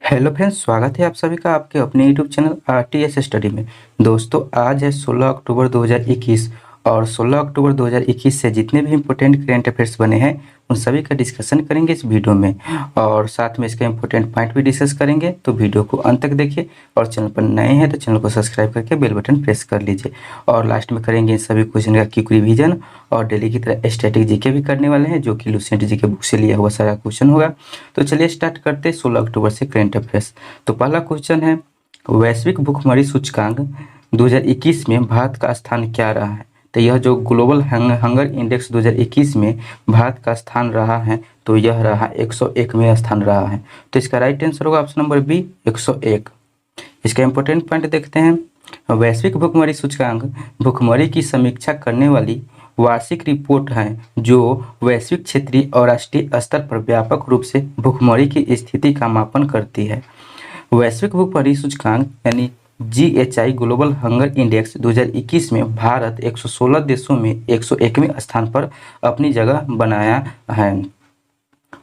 Hello friends, स्वागत है आप सभी का आपके अपने यूट्यूब चैनल आरटीएस स्टडी में। दोस्तों, आज है 16 अक्टूबर 2021 और 16 अक्टूबर 2021 से जितने भी इम्पोर्टेंट करेंट अफेयर्स बने हैं उन सभी का डिस्कशन करेंगे इस वीडियो में और साथ में इसका इम्पोर्टेंट पॉइंट भी डिस्कस करेंगे। तो वीडियो को अंत तक देखिए और चैनल पर नए हैं तो चैनल को सब्सक्राइब करके बेल बटन प्रेस कर लीजिए। और लास्ट में करेंगे इन सभी क्वेश्चन का क्विक रिवीजन और डेली की तरह स्टैटिक जीके भी करने वाले हैं, जो कि लुसेंट जी के बुक से लिया हुआ सारा क्वेश्चन होगा। तो चलिए स्टार्ट करते हैं 16 अक्टूबर से करेंट अफेयर्स। तो पहला क्वेश्चन है, वैश्विक भुखमरी सूचकांक 2021 में भारत का स्थान क्या रहा है? तो यह जो ग्लोबल हंगर इंडेक्स 2021 में भारत का स्थान रहा है तो यह रहा 101वें स्थान रहा है। तो इसका राइट आंसर होगा ऑप्शन नंबर बी 101। इसका इंपॉर्टेंट पॉइंट देखते हैं, वैश्विक भुखमरी सूचकांक भुखमरी की समीक्षा करने वाली वार्षिक रिपोर्ट है जो वैश्विक, क्षेत्रीय और राष्ट्रीय स्तर पर व्यापक रूप से भुखमरी की स्थिति का मापन करती है। वैश्विक भुखमरी सूचकांक यानी GHI ग्लोबल हंगर इंडेक्स 2021 में भारत 116 देशों में 101वें स्थान पर अपनी जगह बनाया है।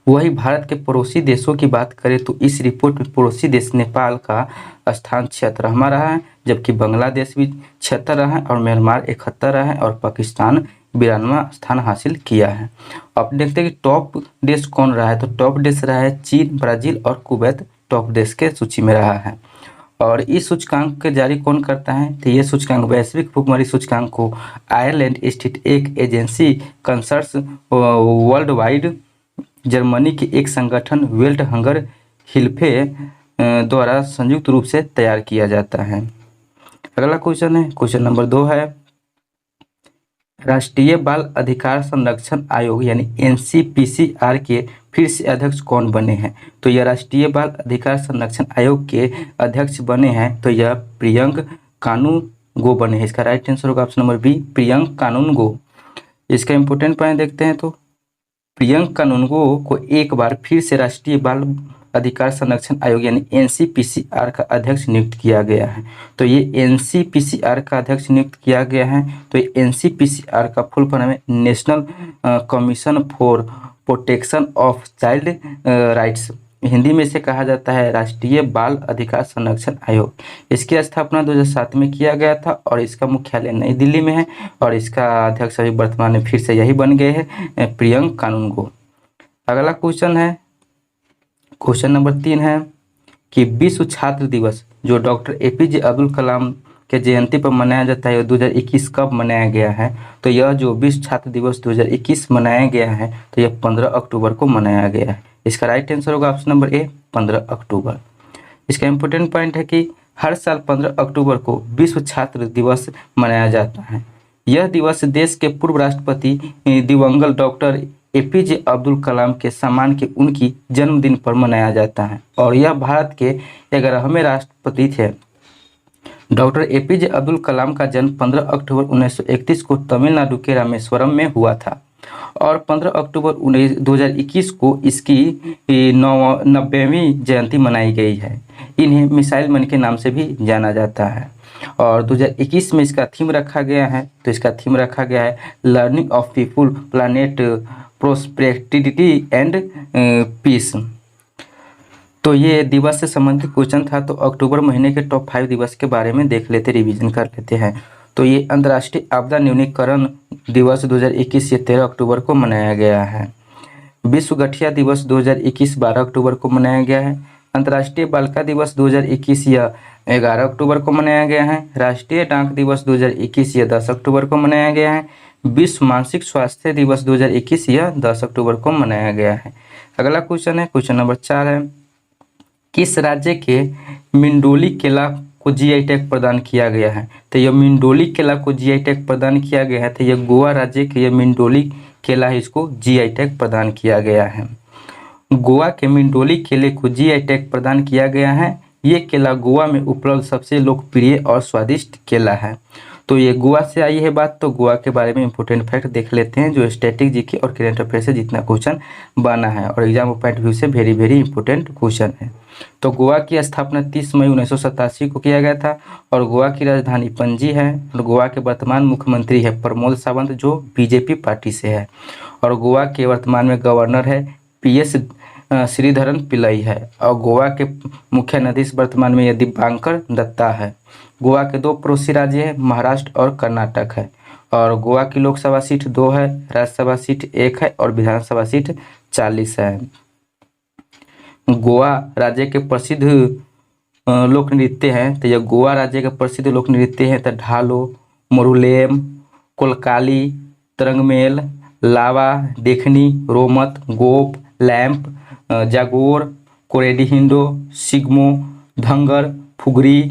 वही भारत के पड़ोसी देशों की बात करें तो इस रिपोर्ट में पड़ोसी देश नेपाल का स्थान 76वां रहा है, जबकि बांग्लादेश भी 76 रहा है और म्यांमार 71 रहा है और पाकिस्तान 92वां स्थान हासिल किया है। अब देखते हैं कि टॉप देश कौन रहा है। तो टॉप देश रहा है चीन, ब्राजील और कुवैत टॉप देश के सूची में रहा है। और इस सूचकांक के जारी कौन करता है? तो ये सूचकांक वैश्विक भुखमरी सूचकांक को आयरलैंड स्थित एक agency concerns world wide Germany के एक संगठन वेल्ट हंगर हिल्फे द्वारा संयुक्त रूप से तैयार किया जाता है। अगला क्वेश्चन है, क्वेश्चन नंबर 2 है, राष्ट्रीय बाल अधिकार संरक्षण आयोग यानी NCPCR के फिर से अध्यक्ष कौन बने हैं? तो यह राष्ट्रीय बाल अधिकार संरक्षण आयोग के अध्यक्ष बने हैं तो यह प्रियंक कानूनगो बने हैं। इसका राइट आंसर होगा ऑप्शन नंबर बी प्रियंक कानूनगो। इसका इंपोर्टेंट पॉइंट देखते हैं, तो प्रियंक कानूनगो को एक बार फिर से राष्ट्रीय बाल अधिकार संरक्षण आयोग यानी NCPCR का अध्यक्ष नियुक्त किया गया है। तो ये NCPCR का अध्यक्ष नियुक्त किया गया है। तो ये NCPCR का फुल फॉर्म है national commission for protection of child rights. Hindi में इसे कहा जाता है राष्ट्रीय बाल अधिकार संरक्षण आयोग। इसकी स्थापना 2007 में किया गया था और इसका मुख्यालय नई दिल्ली में है और इसका अध्यक्ष अभी वर्तमान में फिर से यही बन गए हैं प्रियंक कानूनगो। अगला क्वेश्चन है, क्वेश्चन नंबर 3 है कि विश्व छात्र दिवस जो डॉक्टर APJ अब्दुल कलाम के जयंती पर मनाया जाता है 2021 कब मनाया गया है? तो यह जो विश्व छात्र दिवस 2021 मनाया गया है तो यह 15 अक्टूबर को मनाया गया है। इसका राइट आंसर होगा ऑप्शन नंबर ए 15 अक्टूबर। इसका इम्पोर्टेंट पॉइंट है कि हर साल 15 अक्टूबर को विश्व छात्र दिवस मनाया जाता है। यह दिवस देश के पूर्व राष्ट्रपति दिवंगत डॉक्टर APJ अब्दुल कलाम के सम्मान के उनकी जन्मदिन पर मनाया जाता है और यह भारत के 11वें राष्ट्रपति थे। डॉक्टर APJ अब्दुल कलाम का जन्म 15 अक्टूबर 1931 को तमिलनाडु के रामेश्वरम में हुआ था और 15 अक्टूबर 2021 को इसकी 90वीं जयंती मनाई गई है। इन्हें मिसाइल मैन के नाम से भी जाना जाता है और 2021 में इसका थीम रखा गया है। तो इसका थीम रखा गया है learning of people planet prosperity and peace. तो ये दिवस से संबंधित क्वेश्चन था। तो अक्टूबर महीने के टॉप 5 दिवस के बारे में देख लेते, रिवीजन कर लेते हैं। तो ये अंतर्राष्ट्रीय आपदा न्यूनीकरण दिवस 2021 ये 13 अक्टूबर को मनाया गया है। विश्व गठिया दिवस 2021 12 अक्टूबर को मनाया गया है। अंतर्राष्ट्रीय बालिका दिवस 2021 यह 11 अक्टूबर को मनाया गया है। राष्ट्रीय डाक दिवस 2021 यह 10 अक्टूबर को मनाया गया है। विश्व मानसिक स्वास्थ्य दिवस 2021 यह 10 अक्टूबर को मनाया गया है। अगला क्वेश्चन है, क्वेश्चन नंबर 4 है, किस राज्य के मिंडोली केला को GI टैग प्रदान किया गया है? तो यह मिंडोली केला को GI टैग प्रदान किया गया है। तो यह गोवा राज्य के यह मिंडोली केला है, इसको GI टैग प्रदान किया गया है। गोवा के मिंडोली केले को GI टैग प्रदान किया गया है। ये केला गोवा में उपलब्ध सबसे लोकप्रिय और स्वादिष्ट केला है। तो ये गोवा से आई है बात। तो गोवा के बारे में इंपोर्टेंट फैक्ट देख लेते हैं जो स्टैटिक जीके और करंट अफेयर से जितना क्वेश्चन बना है और एग्जाम पॉइंट व्यू से वेरी वेरी इंपॉर्टेंट क्वेश्चन है। तो गोवा की स्थापना 30 मई 1987 को किया गया था और गोवा की राजधानी पणजी है और गोवा के वर्तमान मुख्यमंत्री है प्रमोद सावंत जो बीजेपी पार्टी से है और गोवा के वर्तमान में गवर्नर है PS श्रीधरन पिल्लई है। और गोवा के मुख्य नदी वर्तमान में यह दीपांकर दत्ता है। गोवा के 2 पड़ोसी राज्य है, महाराष्ट्र और कर्नाटक है। और गोवा की लोकसभा सीट 2 है, राज्यसभा सीट 1 है और विधानसभा सीट 40 है। गोवा राज्य के प्रसिद्ध लोक नृत्य हैं, तो यह गोवा राज्य के प्रसिद्ध लोक नृत्य हैं तो ढालो, मोरुलेम, कोलकाली, तरंगमेल, लावा, देखनी, रोमत, गोप, लैंप, जागोर, कोरेडिहिंडो, सिग्मो, धंगर, फुगरी,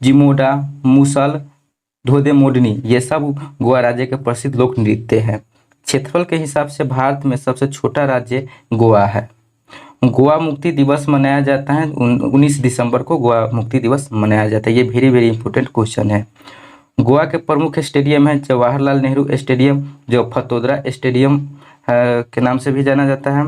जिमोडा, मूसल, धोदे मोडनी, ये सब गोवा राज्य के प्रसिद्ध लोक नृत्य हैं। क्षेत्रफल के हिसाब से भारत में सबसे छोटा राज्य गोवा है। गोवा मुक्ति दिवस मनाया जाता है 19 दिसंबर को गोवा मुक्ति दिवस मनाया जाता है। ये वेरी वेरी इंपॉर्टेंट क्वेश्चन है। गोवा के प्रमुख स्टेडियम है जवाहरलाल नेहरू स्टेडियम, जो फतोदरा स्टेडियम के नाम से भी जाना जाता है।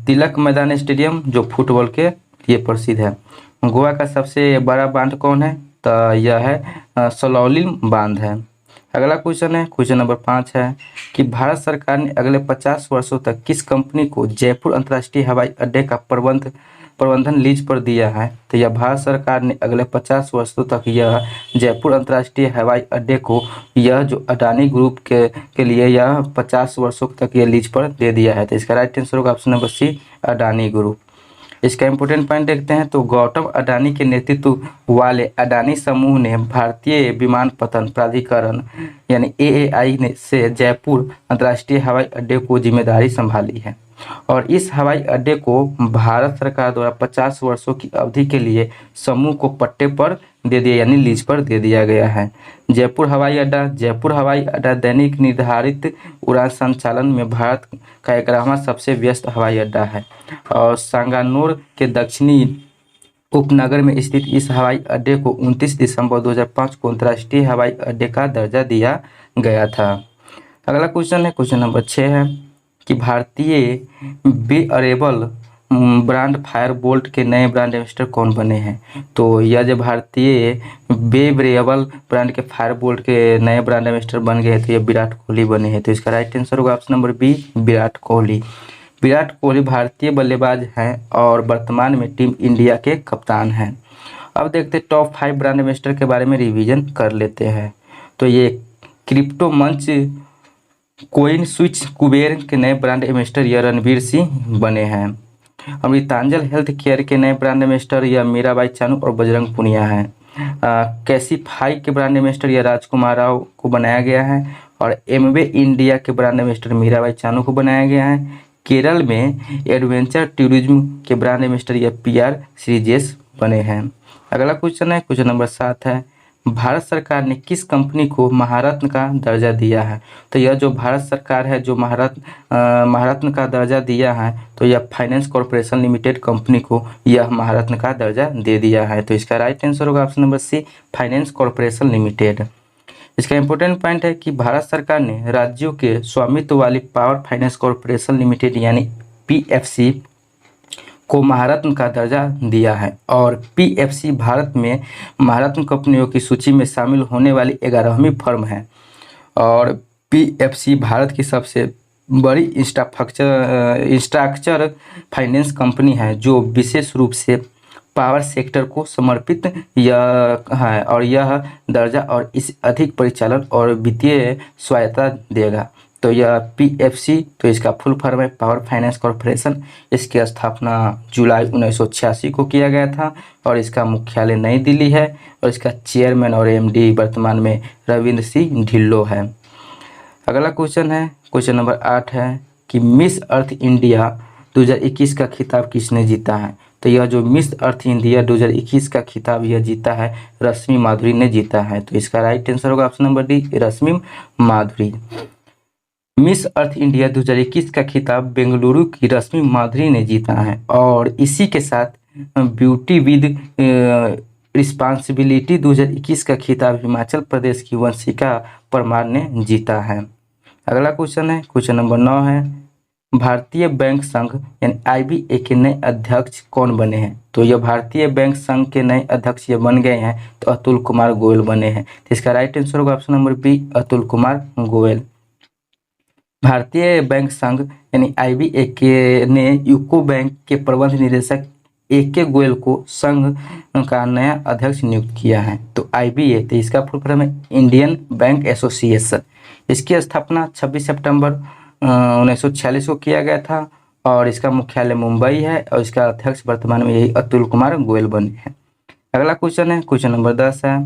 तिलक मैदान स्टेडियम जो फुटबॉल के लिए प्रसिद्ध है। गोवा का सबसे बड़ा बांध कौन है, तो यह है सलौलिम बांध है। अगला क्वेश्चन है, क्वेश्चन नंबर 5 है कि भारत सरकार ने अगले 50 वर्षों तक किस कंपनी को जयपुर अंतर्राष्ट्रीय हवाई अड्डे का प्रबंधन लीज पर दिया है। तो यह भारत सरकार ने अगले 50 वर्षों तक यह जयपुर अंतर्राष्ट्रीय हवाई अड्डे को, यह जो अडानी ग्रुप के लिए यह 50 वर्षों तक यह लीज पर दे दिया है। तो इसका राइट आंसर होगा option number C, Adani group. इसका इंपोर्टेंट पॉइंट देखते हैं तो गौतम अडानी के नेतृत्व वाले अडानी समूह ने भारतीय विमानपत्तन प्राधिकरण यानी AAI ने से जयपुर अंतर्राष्ट्रीय हवाई अड्डे को जिम्मेदारी संभाली है। और इस हवाई अड्डे को भारत सरकार द्वारा 50 वर्षों की अवधि के लिए समूह को पट्टे पर दे दिया यानी लीज पर दे दिया गया है। जयपुर हवाई अड्डा दैनिक निर्धारित उड़ान संचालन में भारत का 11वां सबसे व्यस्त हवाई अड्डा है। और सांगानोर के दक्षिणी उपनगर में स्थित इस हवाई अड्डे को 29 दिसंबर 2005 को अंतर्राष्ट्रीय हवाई अड्डे का दर्जा दिया गया था। अगला क्वेश्चन है, क्वेश्चन नंबर 6 है कि भारतीय वेयरेबल ब्रांड फायरबोल्ट के नए ब्रांड एम्बेसडर कौन बने हैं। तो यह जो भारतीय वेयरेबल ब्रांड के फायरबोल्ट के नए ब्रांड एम्बेसडर बन गए तो ये विराट कोहली बने हैं। तो इसका राइट आंसर होगा option number B, Virat Kohli. Virat Kohli भारतीय बल्लेबाज हैं और वर्तमान में टीम इंडिया के कप्तान हैं। अब देखते हैं टॉप 5 ब्रांड एम्बेसडर के बारे में रिवीजन कर लेते हैं। तो ये क्रिप्टो मंच कोइन स्विच कुबेर के नए ब्रांड एम्बेसडर यह रणवीर सिंह बने हैं। अमृतांजल हेल्थ केयर के नए ब्रांड एम्बेसडर यह मीराबाई चानू और बजरंग पुनिया हैं। कैसीफाई के ब्रांड एम्बेसडर यह राजकुमार राव को बनाया गया है। और एमवे इंडिया के ब्रांड एम्बेसडर मीराबाई चानू को बनाया गया है। केरल में एडवेंचर टूरिज्म के ब्रांड एम्बेसडर यह PR श्रीजेश बने हैं। अगला क्वेश्चन है, क्वेश्चन नंबर 7 है भारत सरकार ने किस कंपनी को महारत्न का दर्जा दिया है। तो यह जो भारत सरकार है जो महारत्न का दर्जा दिया है तो यह फाइनेंस कॉर्पोरेशन लिमिटेड कंपनी को यह महारत्न का दर्जा दे दिया है। तो इसका राइट आंसर होगा option number C, Finance Corporation Limited. इसका इंपॉर्टेंट पॉइंट है कि भारत सरकार ने राज्यों के स्वामित्व वाली पावर फाइनेंस कॉर्पोरेशन लिमिटेड यानी PFC को महारत्न का दर्जा दिया है। और PFC भारत में महारत्न कंपनियों की सूची में शामिल होने वाली 11वीं फर्म है। और PFC भारत की सबसे बड़ी इंफ्रास्ट्रक्चर फाइनेंस कंपनी है जो विशेष रूप से पावर सेक्टर को समर्पित यह है। और यह दर्जा और इस अधिक परिचालन और वित्तीय स्वायत्तता देगा। तो यह PFC तो इसका फुल फॉर्म है पावर फाइनेंस कॉर्पोरेशन। इसकी स्थापना जुलाई 1986 को किया गया था और इसका मुख्यालय नई दिल्ली है। और इसका चेयरमैन और MD वर्तमान में रविंद्र सिंह ढिल्लो है। अगला क्वेश्चन है, क्वेश्चन नंबर 8 है कि मिस अर्थ इंडिया 2021 का खिताब किसने जीता है। तो यह जो मिस अर्थ इंडिया 2021 का खिताब यह जीता है रश्मि माधुरी ने जीता है। तो इसका राइट आंसर होगा ऑप्शन नंबर डी, रश्मि माधुरी। मिस अर्थ इंडिया 2021 का खिताब बेंगलुरु की रश्मि माधुरी ने जीता है। और इसी के साथ ब्यूटी विद रिस्पॉन्सिबिलिटी 2021 का खिताब हिमाचल प्रदेश की वंशिका परमार ने जीता है। अगला क्वेश्चन है, क्वेश्चन नंबर 9 है भारतीय बैंक संघ यानी IBA के नए अध्यक्ष कौन बने हैं। तो यह भारतीय बैंक संघ के नए अध्यक्ष ये बन गए हैं तो अतुल कुमार गोयल बने हैं। तो इसका राइट आंसर होगा option number B, Atul Kumar Goyal. भारतीय बैंक संघ यानी IBA के ने यूको बैंक के प्रबंध निदेशक AK गोयल को संघ का नया अध्यक्ष नियुक्त किया है। तो IBA तो इसका फुल फॉर्म है इंडियन बैंक एसोसिएशन। इसकी स्थापना 26 सितंबर 1946 को किया गया था और इसका मुख्यालय मुंबई है और इसका अध्यक्ष वर्तमान में यही अतुल कुमार गोयल बने हैं। अगला क्वेश्चन है, क्वेश्चन नंबर 10 है,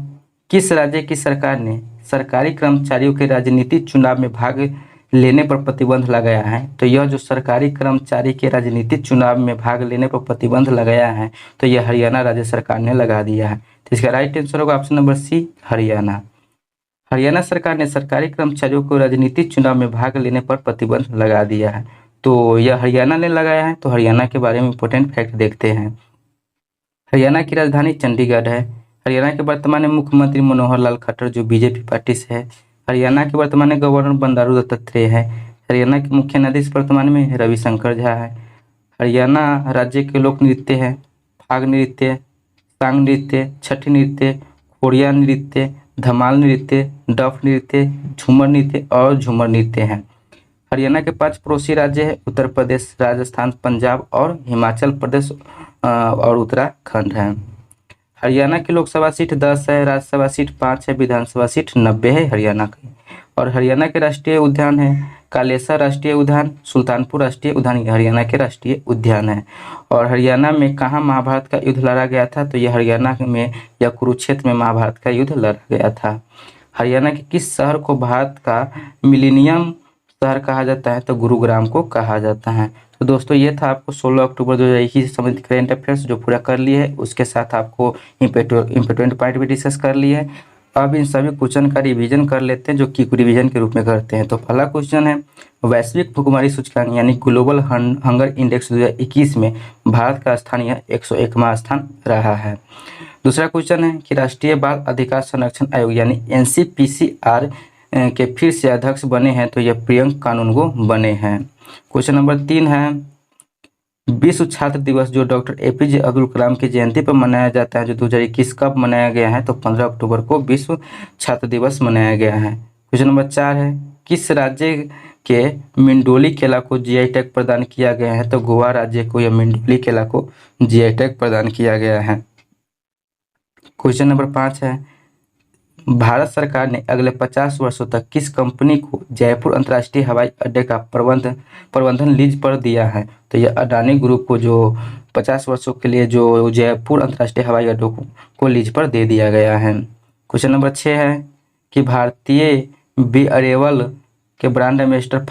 किस राज्य की सरकार ने सरकारी कर्मचारियों के राजनीतिक चुनाव में भाग लेने पर प्रतिबंध लगाया है? तो यह जो सरकारी कर्मचारी के राजनीतिक चुनाव में भाग लेने पर प्रतिबंध लगाया है तो यह हरियाणा राज्य सरकार ने लगा दिया है। तो इसका राइट आंसर होगा option number C, Haryana. Haryana सरकार ने सरकारी कर्मचारियों को राजनीतिक चुनाव में भाग लेने पर प्रतिबंध लगा दिया है। तो यह हरियाणा ने लगाया है। तो हरियाणा के बारे में इंपॉर्टेंट फैक्ट देखते हैं। हरियाणा की राजधानी चंडीगढ़ है। हरियाणा के वर्तमान में मुख्यमंत्री मनोहर लाल खट्टर जो बीजेपी पार्टी से है। हरियाणा के वर्तमान में गवर्नर बंडारू दत्तात्रेय है। हरियाणा के मुख्य न्यायाधीश वर्तमान में रविशंकर झा है। हरियाणा राज्य के लोक नृत्य है फाग नृत्य, सांग नृत्य, छठी नृत्य, खोड़िया नृत्य, धमाल नृत्य, डफ नृत्य, झूमर नृत्य और झूमर नृत्य हैं। हरियाणा के 5 पड़ोसी राज्य है उत्तर प्रदेश, राजस्थान, पंजाब और हिमाचल प्रदेश और उत्तराखंड है। हरियाणा की लोकसभा सीट 10 है, राज्यसभा सीट 5 है, विधानसभा सीट 90 है हरियाणा की। और हरियाणा के राष्ट्रीय उद्यान है कालेसा राष्ट्रीय उद्यान, सुल्तानपुर राष्ट्रीय उद्यान हरियाणा के राष्ट्रीय उद्यान है। और हरियाणा में कहाँ महाभारत का युद्ध लड़ा गया था? तो यह हरियाणा में या कुरुक्षेत्र में महाभारत का युद्ध लड़ा गया था। हरियाणा के किस शहर को भारत का मिलेनियम शहर कहा जाता है? तो गुरुग्राम को कहा जाता है। तो दोस्तों ये था आपको 16 अक्टूबर 2021 से संबंधित करेंट अफेयर्स जो पूरा कर लिए है। उसके साथ आपको इम्पोर्टेंट पॉइंट भी डिस्कस कर लिए है। अब इन सभी क्वेश्चन का रिवीजन कर लेते हैं जो कि रिवीजन के रूप में करते हैं। तो पहला क्वेश्चन है, वैश्विक भुखमरी सूचकांक यानी ग्लोबल हंगर इंडेक्स 2021 में भारत का स्थान यह 101वां स्थान रहा है। दूसरा क्वेश्चन है कि राष्ट्रीय बाल अधिकार संरक्षण आयोग यानी NCPCR के फिर से अध्यक्ष बने हैं तो यह प्रियंक कानूनगो बने हैं। क्वेश्चन नंबर 3 है, विश्व छात्र दिवस जो डॉक्टर APJ अब्दुल कलाम की जयंती पर मनाया जाता है जो 2021 कब मनाया गया है? तो 15 अक्टूबर को विश्व छात्र दिवस मनाया गया है। क्वेश्चन नंबर 4 है, किस राज्य के मिंडोली केला को GI टैग प्रदान किया गया है? तो गोवा राज्य को यह मिंडोली केला को GI टैग प्रदान किया गया है। क्वेश्चन नंबर 5 है, भारत सरकार ने अगले 50 वर्षों तक किस कंपनी को जयपुर अंतर्राष्ट्रीय हवाई अड्डे का प्रबंधन लीज पर दिया है? तो यह अडानी ग्रुप को जो 50 वर्षों के लिए जो जयपुर अंतर्राष्ट्रीय हवाई अड्डों को लीज पर दे दिया गया है। क्वेश्चन नंबर 6 है कि भारतीय बियरेबल के ब्रांड एम्बेसडर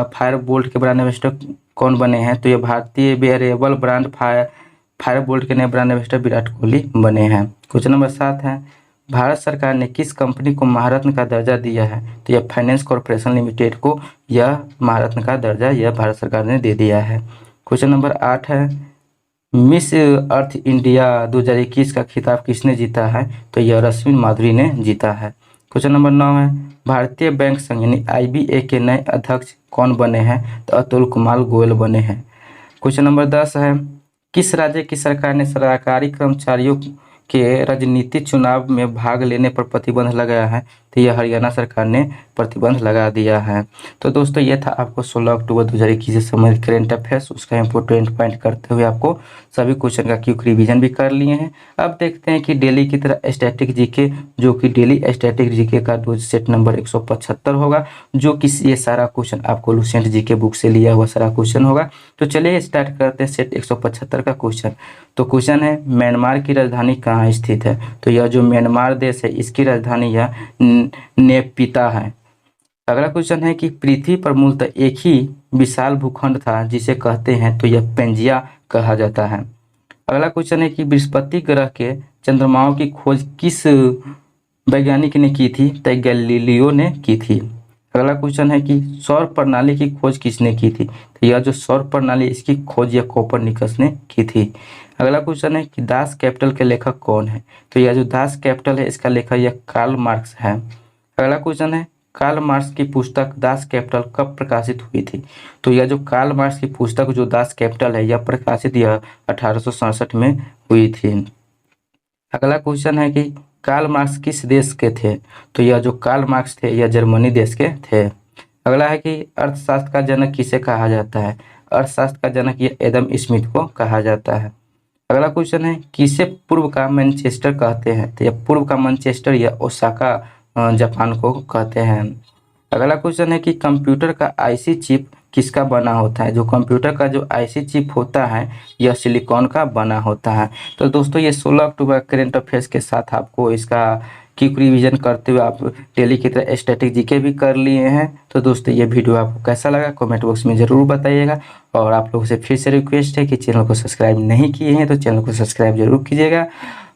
फायर बोल्ट के ब्रांड एम्बेसडर कौन बने हैं? तो यह भारतीय बियरेबल ब्रांड फायर बोल्ट के नए ब्रांड एम्बेसडर विराट कोहली बने हैं। क्वेश्चन नंबर 7 है, भारत सरकार ने किस कंपनी को महारत्न का दर्जा दिया है? तो यह फाइनेंस कॉर्पोरेशन लिमिटेड को यह महारत्न का दर्जा यह भारत सरकार ने दे दिया है। क्वेश्चन नंबर 8 है, मिस अर्थ इंडिया 2021 का खिताब किसने जीता है? तो यह रश्मि माधुरी ने जीता है। क्वेश्चन नंबर 9 है, भारतीय बैंक संघ यानी IBA के नए अध्यक्ष कौन बने हैं? तो अतुल कुमार गोयल बने हैं। क्वेश्चन नंबर 10 है, किस राज्य की सरकार ने सरकारी कर्मचारियों के राजनीतिक चुनाव में भाग लेने पर प्रतिबंध लगाया है? तो यह हरियाणा सरकार ने प्रतिबंध लगा दिया है। तो दोस्तों ये था आपको 16 अक्टूबर 2021 से संबंधित करेंट अफेयर्स उसका इंपोर्टेंट पॉइंट करते हुए आपको सभी क्वेश्चन का क्विक रिवीजन भी कर लिए हैं। अब देखते हैं कि डेली की तरह स्टैटिक जीके जो कि डेली स्टैटिक जीके का सेट नंबर 175 होगा जो कि ये सारा क्वेश्चन आपको लुसेंट जीके बुक से लिया हुआ सारा क्वेश्चन होगा। तो चलिए स्टार्ट करते हैं सेट 175 का क्वेश्चन। तो क्वेश्चन है, म्यांमार की राजधानी कहाँ स्थित है? तो यह जो म्यांमार देश है इसकी राजधानी यह नेपिता है। अगला क्वेश्चन है कि पृथ्वी पर मूलतः एक ही विशाल भूखंड था जिसे कहते हैं तो यह पेंजिया कहा जाता है। अगला क्वेश्चन है कि बृहस्पति ग्रह के चंद्रमाओं की खोज किस वैज्ञानिक ने की थी? तो गैलीलियो ने की थी। अगला क्वेश्चन है कि सौर प्रणाली की खोज किसने की थी? तो यह जो सौर प्रणाली इसकी खोज यह कोपरनिकस ने की थी। अगला क्वेश्चन है कि दास कैपिटल के लेखक कौन है? तो यह जो दास कैपिटल है इसका लेखक यह कार्ल मार्क्स है। अगला क्वेश्चन है, कार्ल मार्क्स की पुस्तक दास कैपिटल कब प्रकाशित हुई थी? तो यह जो कार्ल मार्क्स की पुस्तक जो दास कैपिटल है यह प्रकाशित यह 1867 में हुई थी। अगला क्वेश्चन है कि कार्ल मार्क्स किस देश के थे? तो यह जो कार्ल मार्क्स थे यह जर्मनी देश के थे। अगला है कि अर्थशास्त्र का जनक किसे कहा जाता है। अर्थशास्त्र का जनक ये एडम स्मिथ को कहा जाता है। अगला क्वेश्चन है किसे पूर्व का मैनचेस्टर कहते हैं। तो यह पूर्व का मैनचेस्टर या ओसाका जापान को कहते हैं। अगला क्वेश्चन है कि कंप्यूटर का आईसी चिप किसका बना होता है। जो कंप्यूटर का जो आईसी चिप होता है यह सिलिकॉन का बना होता है। तो दोस्तों ये 16 अक्टूबर करेंट अफेयर्स के साथ आपको इसका क्विक रिवीजन करते हुए आप डेली की तरह स्टैटिक जीके भी कर लिए हैं। तो दोस्तों ये वीडियो आपको कैसा लगा कमेंट बॉक्स में ज़रूर बताइएगा। और आप लोगों से फिर से रिक्वेस्ट है कि चैनल को सब्सक्राइब नहीं किए हैं तो चैनल को सब्सक्राइब जरूर कीजिएगा।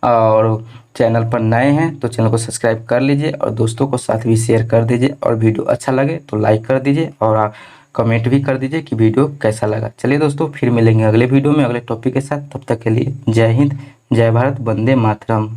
और चैनल पर नए हैं तो चैनल को सब्सक्राइब कर लीजिए और दोस्तों को साथ भी शेयर कर दीजिए। और वीडियो अच्छा लगे तो लाइक कर दीजिए और आप कमेंट भी कर दीजिए कि वीडियो कैसा लगा। चलिए दोस्तों फिर मिलेंगे अगले वीडियो में अगले टॉपिक के साथ। तब तक के लिए जय हिंद, जय भारत, वंदे मातरम।